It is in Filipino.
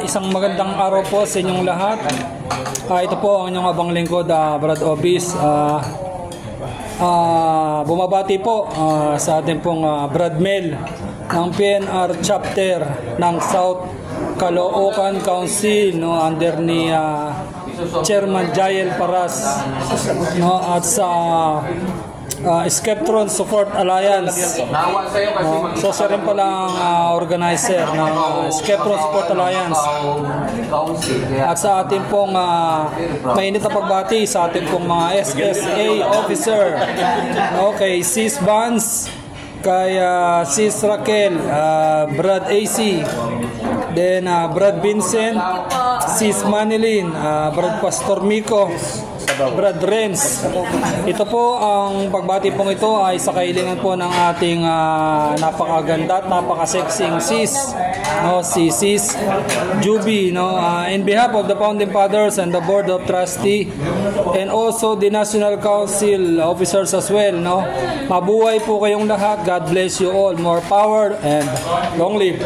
Isang magandang araw po sa inyong lahat. Ito po ang inyong abang lingkod, Brad Obis. Bumabati po sa ating pong Brad Mel ng PNR chapter ng South Caloocan Council, no, under ni Chairman Jael Paras, no, at sa Skeptron Support Alliance. So siya rin pala ang organizer ng Skeptron Support Alliance. At sa ating pong mainit na pagbati sa ating pong mga SSA officer, okay, Sis Vance, kay Sis Raquel, Brad AC, then Brad Vincent, Sis Manilyn, Brad Pastor Miko, Brad Renz. Ito po, ang pagbati pong ito ay sa kailangan po ng ating napakaganda at napakasexing sis, no, si Sis Juby, no, in behalf of the Founding Fathers and the Board of Trustee and also the National Council officers as well, no. Mabuhay po kayong lahat. God bless you all. More power and long live.